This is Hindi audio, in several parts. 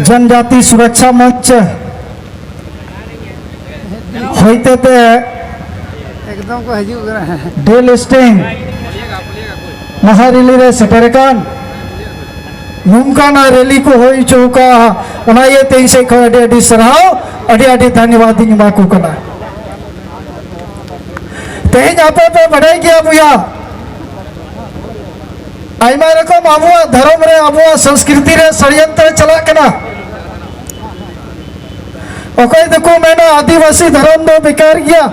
जनजाति सुरक्षा मंच होते थे एकदम को हजू डे लिस्टिंग महारेली रे सेटरकान नुमकाना रैली को होई चौका उना ये तेई से खड़े अडी सराव अडी धन्यवाद इन माकू कना तेज आपे पे बढ़ाई गया बुया आयमा रकम आबुआ धर्म रे आबुआ संस्कृति रे षड्यंत्र चला कना ओकय देखो मैंने आदिवासी धर्म दो बेकार गया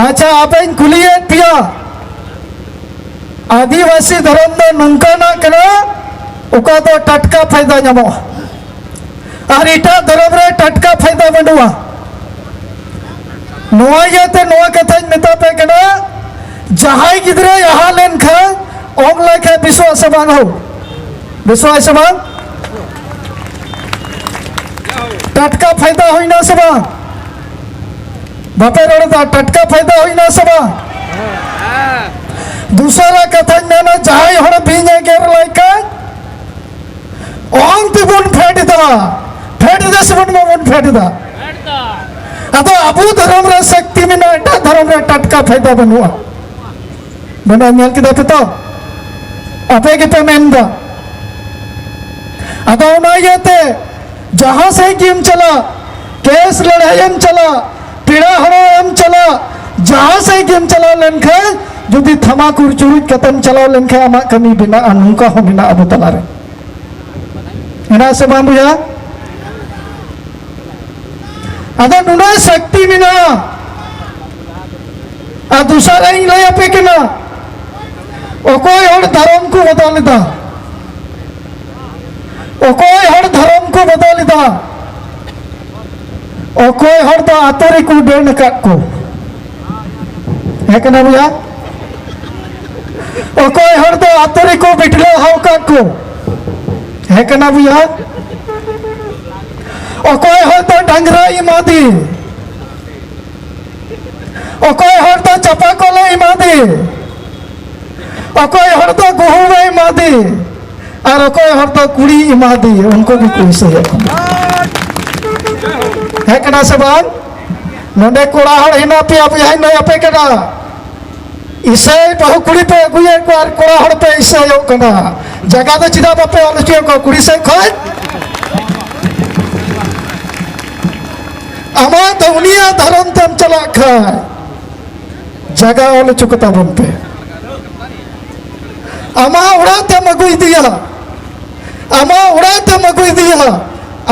अच्छा आप इन कुलिए पिया आदिवासी धर्म दो नंका ना कना उका तो टटका फायदा ᱧᱟᱢᱚᱜ और इटा धर्म रे टटका फायदा बनुआ नोआ याते नोआ कथाñ मेता पे कना जहां गिद्रे यहाँ लेन खा ओंग लेके विश्वास बांग हो विश्वास बांग टटका फायदा होई ना सबा बापे रोड़ा टटका फायदा होई ना सबा दूसरा कथा में ना जहां हर बीने गेर लाइका ओंग तिबुन फेट दा सबन मन फेट दा अतो अबू धर्म रे शक्ति में ना धर्म रे टटका फायदा बनुआ बना nyal kita to apa kita menda atau ना ये जहां से गेम चला केस लड़ाई चला पीड़ा हड़ाम चला जहां से गेम चला लेनखे जुदी थमाकुर चुरुज कतम चला लेनखे आमा कमी बिना अनुका हो बिना अबु तलारे एना से बाम बुया अदा नुना शक्ति बिना आ दूसरा इन लय पे के ना ओकोय हर धर्म को बदल दा ओकोय हर धर्म को बदल दा ओकोय हर तो आतरी को डेन काट को है कना भैया ओकोय हर तो आतरी को बिटले हाव काट को है कना भैया ओकोय हर तो डंगरा इमादी ओकोय हर तो चपाकोले इमादी अकोय हर तो गुहुवे इमादी और अकोय हर तो कुड़ी इमादी उनको भी कोई से है कना सबान नोडे कोड़ा हर हिना पे अब यही नहीं अपे कना इसे बहु कुड़ी पे गुये को और कोड़ा हर पे इसे यो कना जगह तो चिदा बापे अलचियो को कुड़ी से खोय अमा दुनिया धर्म तम चला खाय जगह वाले चुकता बन पे अमा उड़ाते मगुई दिया अमा उड़ाते मगुई दिया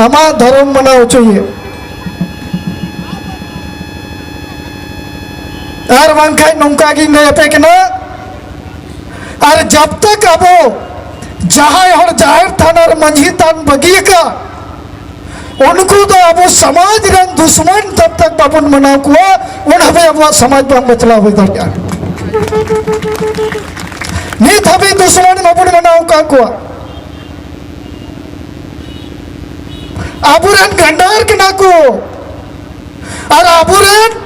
अमा धर्म मनाओ चाहिए और वंखाई नौका की नहीं पे ना और जब तक अबो जहां हर जाहिर थाना मंझी तान बगी का उनको तो अब समाज रन दुश्मन तब तक बाबुन मनाओ को उन हमें अब समाज पर बचला हुई दर्जा नीत हमें दुश्मन बाबुन मनाओ का को आबुरन गंडार के ना को और आबुरन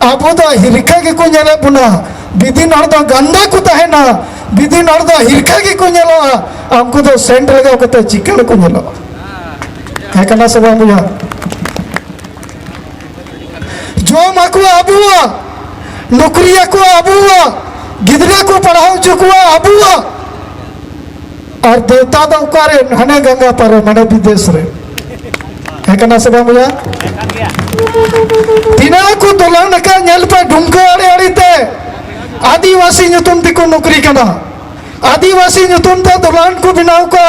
आबु तो हिरका के को नेला बुना विधि नर तो गंदा को है ना विधि नर तो हिरका के को नेला हमको तो सेंट लगा को चिकन को नेला है कना सब बुआ जो मको अबुआ नौकरिया को अबुआ गिदरा को पढ़ाओ चुकुआ अबुआ और देवता दो करे हने गंगा पर मने विदेश रे है कना सब बुआ तिना को दुलान का नेल पे ढुमका अड़े अड़ीते आदिवासी नुतुम तिको नौकरी कना आदिवासी नुतुम ते दुलान को बिनाव का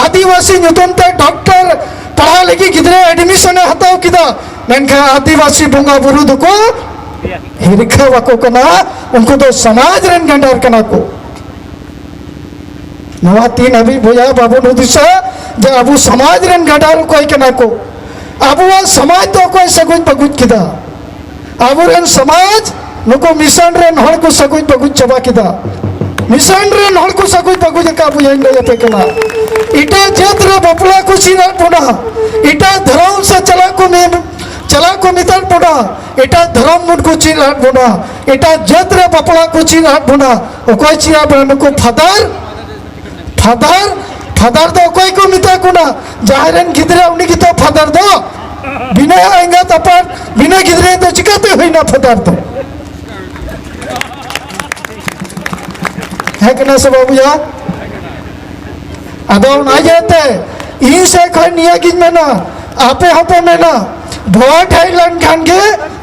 आदिवासी नुतुम ते डॉक्टर पढ़ा लगी गिदरे एडमिशन हताव किदा मेनखा आदिवासी बोंगा बुरु को हिरखा वको कना उनको तो समाज रन गंडार कना को नवा तीन अभी भैया बाबू नुदिसा जे अबु समाज रन गंडार कोई कना को अबु समाज तो कोई सगुज बगुज किदा अबु रन समाज नुको मिशन रन हर को सगुज बगुज चबा किदा मिशन रन हर को सगुज बगुज का बुया नहीं पे कना इटा जेत्र बपला को सीना पुना इटा धर्म से चला को में चला को मितान बोना एटा धर्म मुन को चीन आट बोना एटा जात रे बापला को चीन आट बोना ओकोय चिया बन को फादर फादर फादर दो कोई को मिता कोना जाहरन गिदरे उनी की तो फादर दो बिना आएगा तपर बिना गिदरे तो चिकाते हुई ना फादर तो है कि ना सब बाबूया अदो ना जाते इन से कोई निया गिन में ना आपे हपे में ना भोट है लन खान के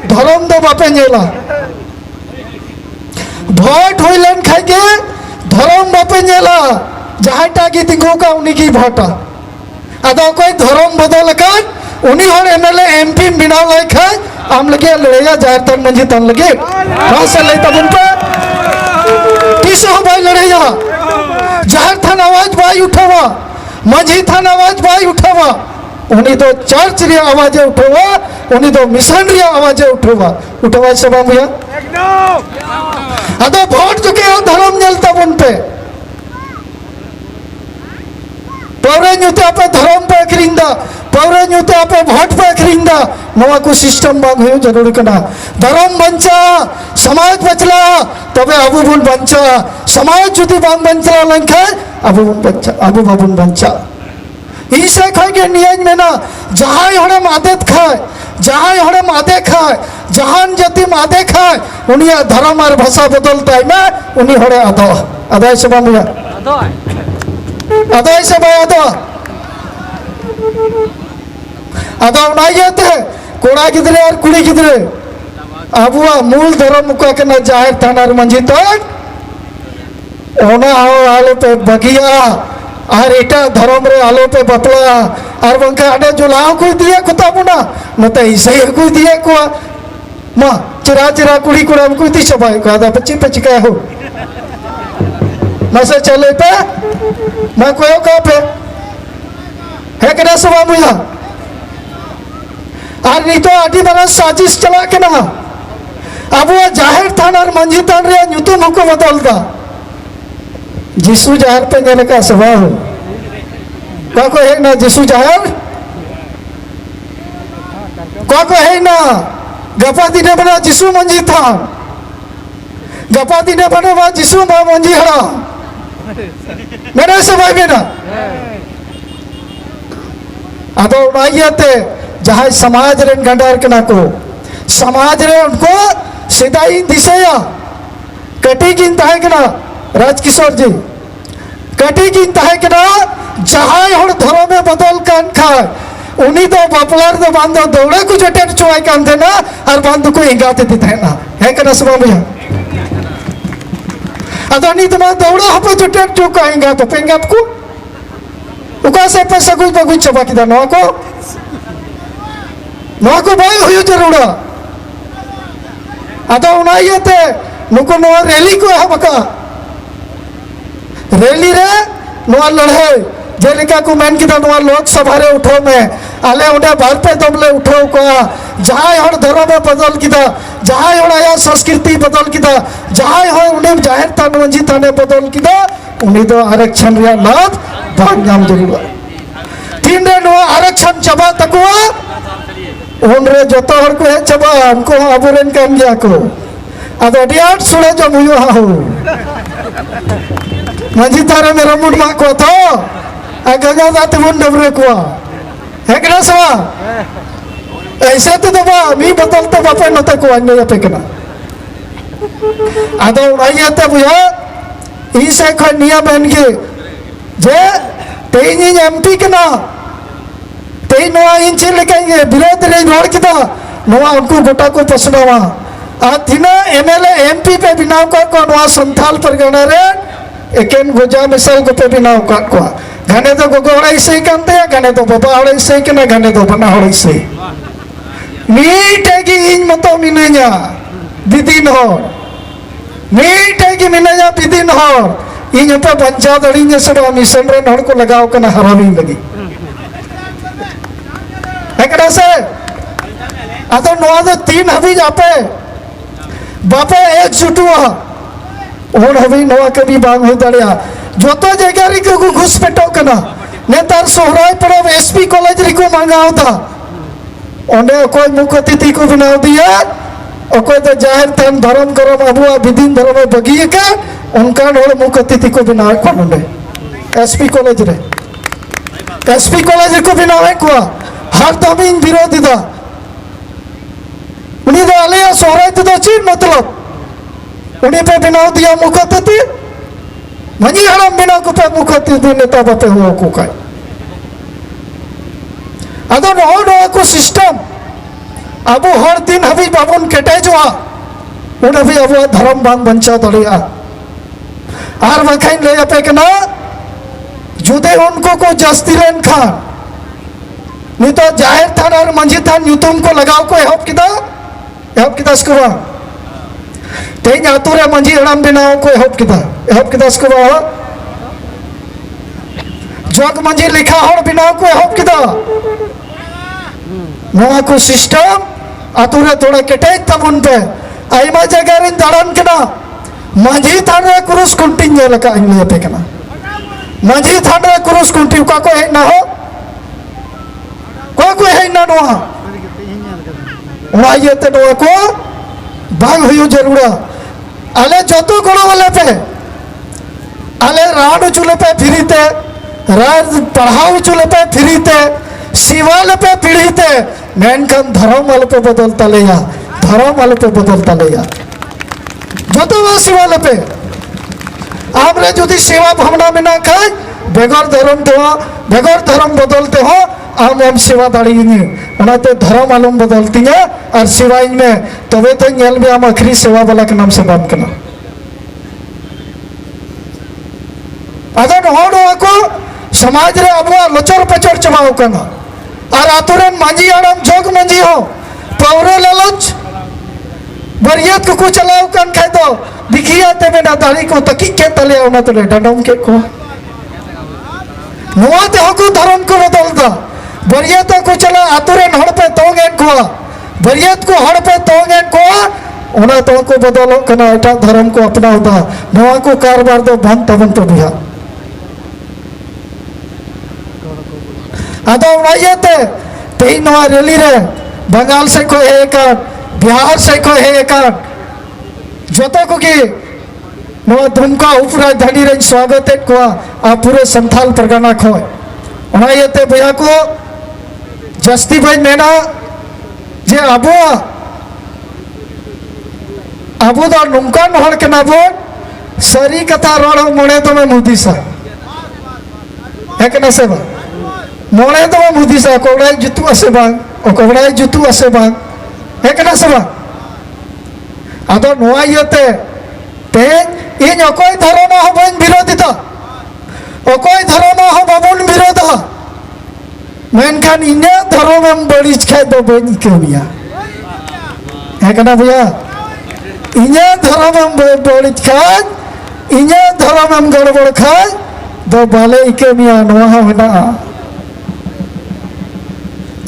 धर्म दो बापे नेला भोट हुई लन खान के धर्म बापे नेला जहाँ टाकी तिंगो का उन्हीं की भोटा अदो कोई धर्म बदल कर उन्हीं और एमएलए एमपी बिना लाइक है आम लगे लड़ेगा जाहिर तक मंजी तन लगे कहाँ से ले तब उन पे किसो भाई लड़ेगा जाहिर था आवाज भाई उठावा मंजी था आवाज भाई उठावा उन्हीं तो चर्च रे आवाज़ें उठावा उन्हीं तो मिशन रे आवाज़ें उठावा उठावा सब भैया अदो वोट चुके हो धर्म जलता उन पे पौरे न्यूते आपे धर्म पे अखरिंदा पौरे न्यूते आपे वोट पे अखरिंदा नवा को सिस्टम बांग हो जरूरी करना धर्म बंचा समाज बचला तबे अबू बुन बंचा समाज जुदी बांग बंचला लंखे अबू बुन बंचा अबू बाबुन बंचा इसे खाए के नियम में ना जहाँ होने मादेत खाए जहाँ होने मादे खाए जहान जति मादे खाए उन्हीं धर्म और भाषा बदलता है ना उन्हीं होने अदो अदो से बांधिया अदो से भाई अदो अदो ना ये थे कोड़ा किधरे और कुड़ी किधरे अबुआ मूल धर्म का के ना जाहिर थाना मंजी तो ओना आओ आलो पे बगिया और एटा धर्म रे आलो पे बपला और बंके आडे जुलाओ कोई दिए कुता बुना न तो ऐसे ही कोई दिए को माँ चिरा चिरा कुड़ी कुड़ा कोई दी सबाई को आधा बच्ची पे चिका हो मसे चले पे मैं कोई कहाँ पे है क्या सवा मुझा और नहीं तो आधी बरस साजिश चला के ना अब वो जाहिर थाना और मंजी थान रे नुतु मुको बदलता जिसु जाहिर पे जाने का सवाल हो को है ना जिसु जाहिर को है ना गपा दिने बना जिसु मंजी था गपा दिने बना वहाँ जिसु माँ मंजी हरा मेरे सवाल में ना अदो उड़ाइए थे जहाँ समाज रे गंडार के ना को समाज रे उनको सीधाई दिशा कटी गिनता है कि ना राजकिशोर जी कटी गिनता है कि ना जहाँ और धर्म में बदल कान खाए उन्हीं तो बापलार तो बांधो दौड़े को जटेट चुआई कान थे ना और बांधो को इंगाते देते हैं ना है कि ना सब भैया अदो नहीं तो मैं दौड़ा हपे जटेट चुका इंगाते पेंगे आपको उका से पैसा कुछ बकुछ चबा किधर नौ को भाई हुई जरूरा अदो उनाइए थे नुको नो रैली को है बका रैली रे नो लड़े जेलिका को मैन किदा नो लोकसभा रे उठो में आले उन्हें भारत पे दमले उठो को जहाँ और धर्म में बदल किदा जहाँ और आया संस्कृति बदल किदा जहाँ हो उन्हें जाहिर थाना मंजी थाने बदल किदा उन्हें तो आरक्षण रे लाभ भाग नाम जरूर तीन रे नो आरक्षण चबा तकुआ उनरे जोतो हर को है चबा हमको अबुरन काम गया को अदो डियाट सुने जो मुयो हाउ मंजी तारे मेरा मुंड मा को तो गंगा जात मुंड डबरे को है कि ना सवा ऐसे तो दबा मी बदलते बापे नते को अन्य पे कना अदो आइए ते बुया इसे ख निया बन के जे तेनी एमपी कना तेई नवा इंचे लेके विरोध रे रोड किदा नवा उनको गोटा को पसनावा आ थिना एमएलए एमपी पे बिनाव को नवा संथाल परगना रे एकेन गोजा मिसल को पे बिनाव को घने तो गोगोड़ा इसे कांते घने तो बाबा हड़ इसे के ना घने तो बना हड़ इसे मीटे की इन मतो मिनेया बिदिन हो मीटे की मिनेया बिदिन हो इन पे बंचा दड़ी ने सब मिशन रे नड़ को लगाओ कना हरावी लगी है से अतो नवा दो तीन हबी जापे बापे एक जुटुआ और हबी नवा कभी बांग हो दड़िया जो तो जगह री को घुस पेटो कना नेतार सोहराय परब एसपी कॉलेज री को मांगा होता ओंडे अकोय मुख अतिथि को बनाव दिया अकोय तो जाहिर थान धर्म करम अबुआ विधिन धर्म बगी का उनका मुख अतिथि को बनाव को ओंडे एसपी कॉलेज रे एसपी कॉलेज को बनाव को हर दम इन विरोधी दा उन्हीं दो आलिया सोहराय तो चीज मतलब उन्हीं पे बनाव दिया मुख अतिथि मजी हराम बनाव को पे मुख अतिथि नेता बापे हुआ को का अदो नो को सिस्टम अब हर दिन हबी बाबन केटेजवा उन हबी अब धर्म बांग बंचा दड़िया आर बखाइन ले पे कना जुदे उनको को जस्ती लेन खान नितो जाहिर थान और मंझी थान यूतुम को लगाव को एहब किदा स्कुबा तेज आतुरे मंझी हड़ाम बनाव को एहब किदा स्कुबा जोग मंझी लिखा हड़ बनाव को एहब किदा नवा को सिस्टम आतुरे थोड़ा केटेज तबुन पे आइमा जगह रिन दाड़न कना मंझी थान रे कुरुस कुंटी ने लका इन पे कना मंझी थान रे कुरुस कुंटी का को है ना हो को है ना नवा उड़ा ये ते नवा को बांग हुई जरूरा आले जतो गणो वाले पे आले राड चुले पे फिरीते राज पढ़ाऊ चुले पे फिरीते शिवाल पे पीड़िते मेनकन धर्म वाले पे बदलता लेया धर्म वाले पे बदलता लेया जो तो वो शिवाल पे आपने जो दी सेवा भावना में ना खाए बेगर धर्म बदलते हो हम सेवा दाड़ी उनाते धर्म आलम बदलती है और सेवा में तबे तो नेल में हम आखिरी सेवा वाला के नाम से बात करना अदन होड़ो को समाज रे अब लचर पचर चबाव करना और आतुरन मांझी आड़म जोग मांझी हो पौरे ललच बरियत को चलाव कन खाए तो दिखिया ते में ना दाढ़ी को तकी के तले उना तले डडम के को नुआ ते हको धर्म को बदलता बरियत को चला आतुरन हड़ पे तोंगेन को बरियत को हड़ पे तोंगेन को उना तो को बदलो कना एटा धर्म को अपनावता नुआ को कारबार दो बंद तबन तो बिहा आदो उड़ाइते तेई नवा रैली रे बंगाल से को है काट बिहार से को है काट जोतो को की नवा दुमका उपराजधानी रे स्वागत को आ पूरे संथाल परगना को उड़ाइते भैया को जस्ती भाई मेना जे अबो दा नुमकान हड़ के ना बो सरी कथा रोड़ मणे तो में मुदी सा है के ना से बा मोड़े तो मुदी सा कोड़ाई जुतु आसे बांग कोड़ाई जुतु आसे बांग है के ना से बा आदो नोआ यते ते इन अकोय धर्म हो बन विरोधिता अकोय धर्म हो बाबुन विरोधा मेनखान इने धर्म हम बड़ीज खाए दो बन कमिया है के ना भैया इने धर्म हम बड़ीज खाए इने धर्म हम गड़बड़ खाए दो बाले कमिया नोआ होना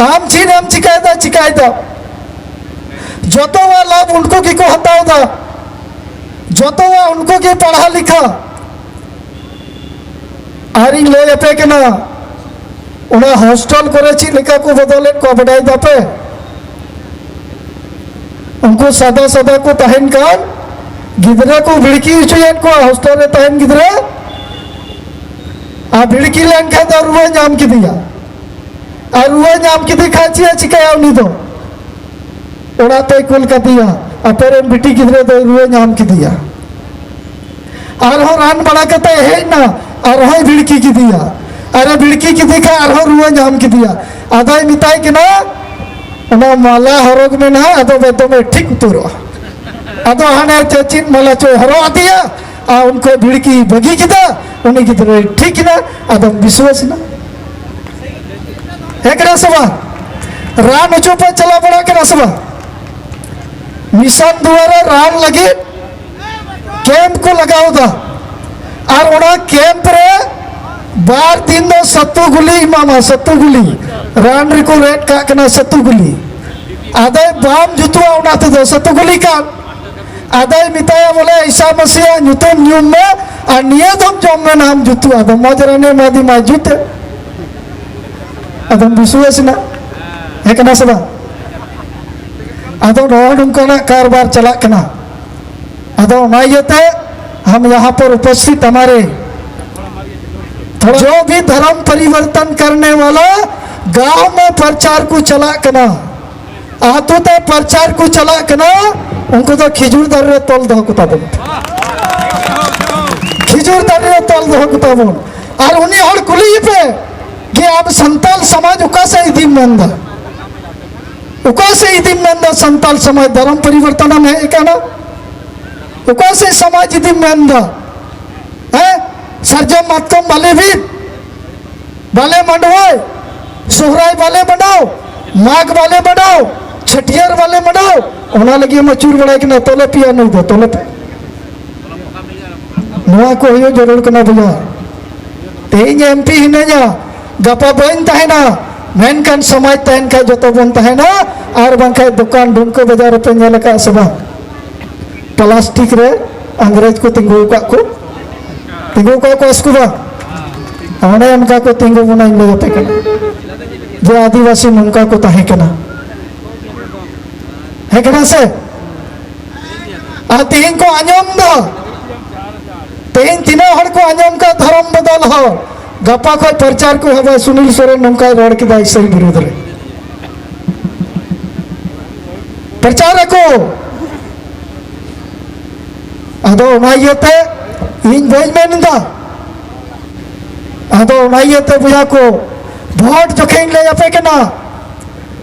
आम चीन हम चिकायदा जो तो वह लाभ उनको की को हटाओ दा जो तो वह उनको की पढ़ा लिखा आरी ले पे के ना उन्हें हॉस्टल करे ची लिखा को बदले को बढ़ाई दा पे उनको सदा को तहन कान गिदरे को भिड़की उचयन को हॉस्टल रे तहन गिदरे आ भिड़की लेन का दा रुआ नाम की दिया और वो नाम की दिखा चिकाया उन्हीं तो उड़ाते कुल का दिया अपेरन बिटी किधरे तो वो नाम की दिया और हो रान बड़ा कहते है ना और हो भिड़की की दिया अरे भिड़की की दिखा और हो रुआ नाम की दिया आधा मिताई कि ना उन्हें माला हरोग में ना आधो बेदो में ठीक उतरो आधो हाने चचित माला चो हरो दिया आ उनको भिड़की बगी किदा उन्हीं की तरह ठीक ना आधो विश्वास ना एक रसवा रान उचो पे चला पड़ा के रसवा मिशन द्वारा रान लगे कैंप को लगाओ था और उड़ा कैंप रे बार दिन दो सत्तू गुली मामा सत्तू गुली रान रे को रेट का कना सत्तू गुली आधे बाम जुतुआ उड़ा तो दो सत्तू गुली का आधे मिताया बोले ईसा मसीहा न्यूटन न्यूम में और नियतम जम में नाम जुतुआ तो मजराने मादी माजूते अदम विश्वास ना है कि ना सब अदो नोंका कारबार चला कना अदो नायते हम यहाँ पर उपस्थित हमारे जो भी धर्म परिवर्तन करने वाला गांव में प्रचार को चला कना आतो ते प्रचार को चला कना उनको तो खिजूर दर्रे तोल दो को तब खिजूर दर्रे तोल दो को तब और उन्हीं और कुली पे कि अब संताल समाज उका से इधी मंदा उका से इधी मंदा संताल समाज धर्म परिवर्तन में है क्या ना उका से समाज इधी मंदा है सरजम मतकम वाले भी वाले मंडवाए सोहराय वाले बनाओ माघ वाले बनाओ छठियार वाले बनाओ उन्हें लगी मचूर बड़ा कि ना तोले पिया नहीं दो तोले पे नवा को हो जरूर करना भैया तेज एमपी हिने जा गपा बन तहना मेनकान समाज तहन का जो तो बन तहना और बंका दुकान ढूंढको बाजार पे नेल का सबा प्लास्टिक रे अंग्रेज को तिंगू का स्कूबा अने उनका को तिंगू बना इन लोगों पे करना जो आदिवासी उनका को तहे करना है करना से तीन को आंजम दो तीन तीनों हर को आंजम का धर्म बदल हो गपा को प्रचार को हवा सुनील सोरेन उनका रोड की दाई से विरोध रे प्रचार को अदो नायते इन बोझ में निंदा अदो नायते बुझा को वोट जोखें ले जापे के ना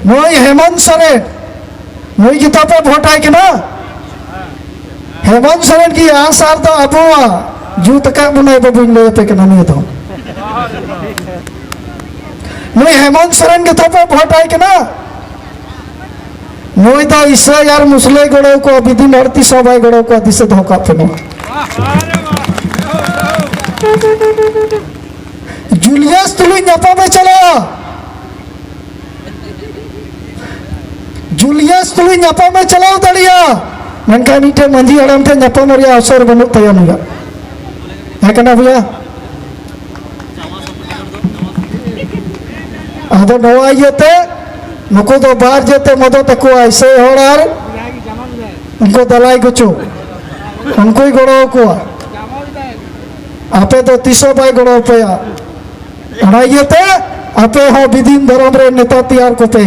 नोई हेमंत सोरेन नोई की पे वोट आए के ना हेमंत सोरेन की आसार तो अबुआ जूत का बुनाई बाबू इन ले जापे के ना नहीं तो नोई हेमंत सोरेन के पे वोट आए के ना नोई तो इसरा यार मुसले गड़ो को विधि नड़ती सबाई गड़ो को दिसे धोखा पे नो जूलियस तुलुई न्यापा में चला जूलियस तुलुई न्यापा में चलाओ दड़िया मनका नीटे मंजी हड़म थे न्यापा मरिया अवसर बनो तया नहीं है कहना भैया अदो नवा येते नुको तो बाहर जेते मदो तको ऐसे होड़ार उनको दलाई गुचो उनको ही गड़ो को आपे तो तीसो बाई गड़ो पे ये आपे हो विधि धर्म रे नेता तैयार को पे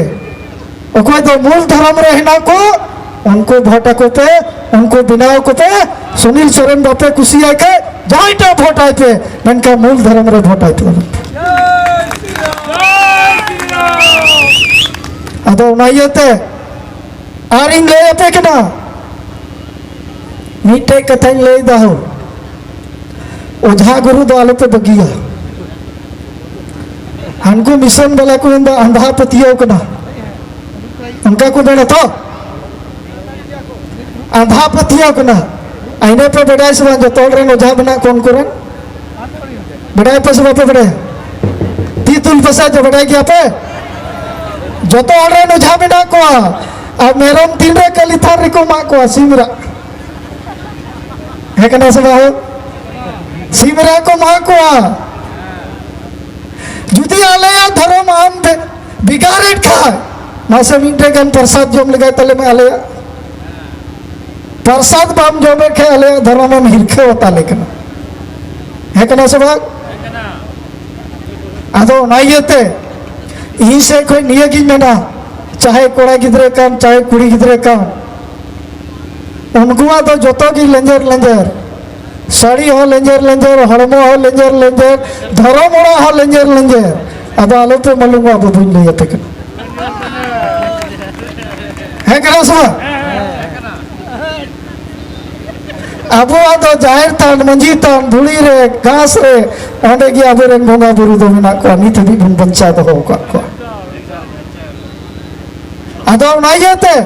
ओको तो मूल धर्म रे हिना को उनको भोटा को पे उनको बिनाव को पे सुनील सोरेन बापे कुसी आए के जाइटा भोट आए पे मनका मूल धर्म रे भोट आए पे अदो नायते आरिंग ले पे के ना मीटे कथाई ले दाहो ओझा गुरु दो आलो पे बगिया हमको मिशन वाला को इंदा अंधा पतियों को ना उनका को देना तो अंधा पतियों को ना आईने पे बढ़ाए से जो तोड़ रहे ओझा बना कौन को रन बढ़ाए पे से पे बढ़ाए तीतुल पसा जो बढ़ाए गया पे जो तो ऑर्डर ओझा बना को अब मेरम तीन रे कली थार को मा को सिमरा है कना से बाहो सिमरा को मा को जुदी आले या धर्म आम बिगाड़े खाए मासे मिनटे गन प्रसाद जोम लगाए तले में आले प्रसाद बाम जोमे खे आले धर्म में हिरखे होता लेकिन है कना से बाग अदो नायते ई से कोई निये की मेना चाहे कोड़ा गिदरे काम चाहे कुड़ी गिदरे काम उनको तो जोतो की लेंजर लेंजर साड़ी हो लेंजर लेंजर हड़मो हो लेंजर लेंजर धर्म ओड़ा हो लेंजर लेंजर अब आलो पे मलूंगा बाबू ले जाते कर है करा सुबह अब वो तो जाहिर तान मंजी तान धुली रे घास रे ओंडे की अब रेन बोंगा बुरु दो मिना को नीत भी बन पंचायत हो को अदो नायते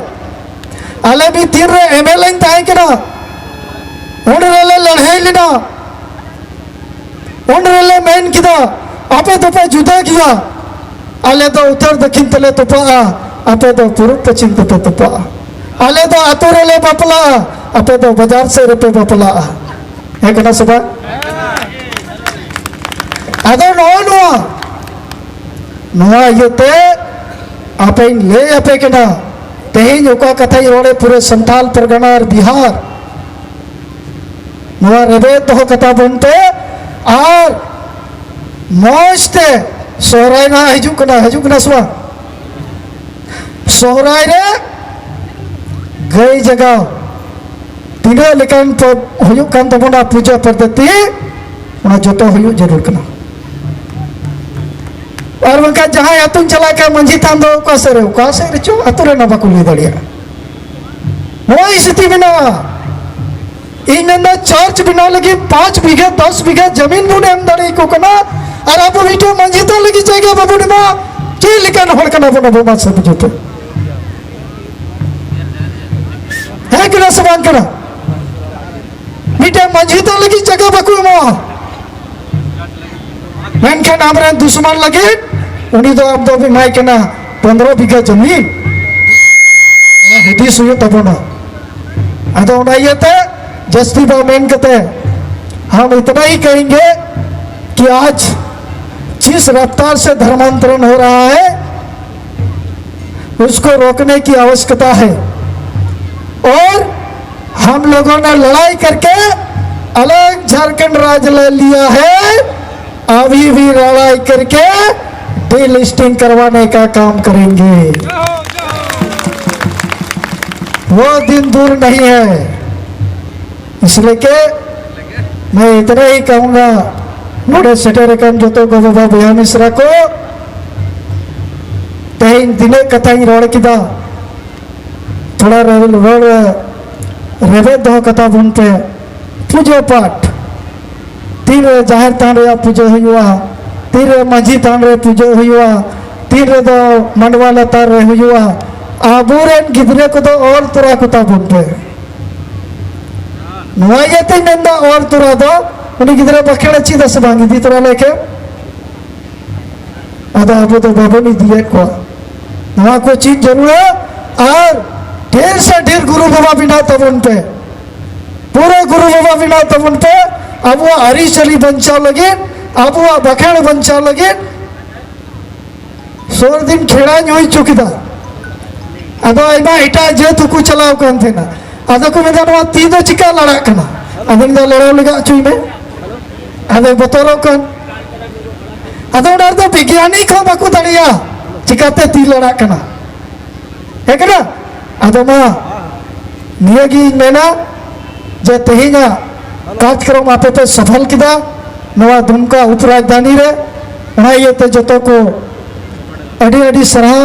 आले भी तीन रे एमएलए ताई केना उनरेले लड़ाई लेना उनरेले मेन किदा आपे तो पे जुदा किया आले तो उत्तर दक्षिण तले तो पा आपे तो पूर्व पश्चिम तले तो पा आले तो आतुरेले बापला आपे तो बाजार से रुपए बापला है कना सुबह अदो नो ये ते आपे ले आपे केना तेज ओका कथा रोड़े पूरे संथाल परगना और बिहार नवा रेबे तो कथा बनते और मौजते सोहराय ना हजुकना सुआ सोहराय रे गई जगह तीनों लेकिन हुयुक कान तबना पूजा पद्धति उना जोतो हुयुक जरूर कना और उनका जहां अतुन चला के मंझी थान दो का से चो अतुरे ना बाको ले दड़िया नोई स्थिति बिना इनंदा चर्च बिना लगी 5 बीघा 10 बीघा जमीन बुने हम दड़ी को कना और अब बिटो मंझी तो लगी जाएगा बाबू ने के लेकिन हड़ कना बना बोमा सब जोतो है कि ना समान कना मिटे मंझी तो लगी जगह बाको मो मैन के नाम रे दुश्मन लगे उन्हीं तो अब तो भी माई के ना 15 बीघा जमीन हुदी सुयो तब ना अदो ना ये थे जस्ती बा मेन कहते हम इतना ही कहेंगे कि आज जिस रफ्तार से धर्मांतरण हो रहा है उसको रोकने की आवश्यकता है और हम लोगों ने लड़ाई करके अलग झारखंड राज्य ले लिया है अभी भी लड़ाई करके डीलिस्टिंग करवाने का काम करेंगे वो दिन दूर नहीं है इसलिए के मैं इतना ही कहूंगा नोड़े सेटेर कम जो तो बाबा भैया मिश्रा को तेन दिने कथा रोड़ किदा थोड़ा रोड़ रेबे दो कथा बुनते पूजो पाठ तीन जाहिर तान रे पूजो हुआ तीन माझी तान रे पूजो हुआ तीन दो मंडवा लतार रे हुआ आबूरेन गिदरे को दो और तुरा कुता बुनते नवायते नंदा और तुरा दो उन्हीं गिदरे बखेड़ अच्छी दस बांगी दी तुरा लेके आधा आप तो बाबू नहीं दिए को नवा को चीज जरूर है और ढेर से ढेर गुरु बाबा बिना तब उन पे पूरे गुरु बाबा बिना तब उन पे अब वो हरी चली बंचा लगे अब वो बखेड़ बंचा लगे 16 दिन खेड़ा नहीं चुकीदा अदो इमा इटा जे तुकु चलाव कौन थे ना अदो को मेरा नवा तीनों चिका लड़ा कना अदो मेरा लड़ा लगा चुई में अदो बतौरो कौन अदो डर तो विज्ञानी को बाकु दड़िया चिकाते ती लड़ा कना है क्या अदो माँ नियगी मेना जे तेहिना कार्यक्रम आपे पे सफल किदा नवा दुमका उपराजधानी रे उना ये ते जतो को अडी अडी सराव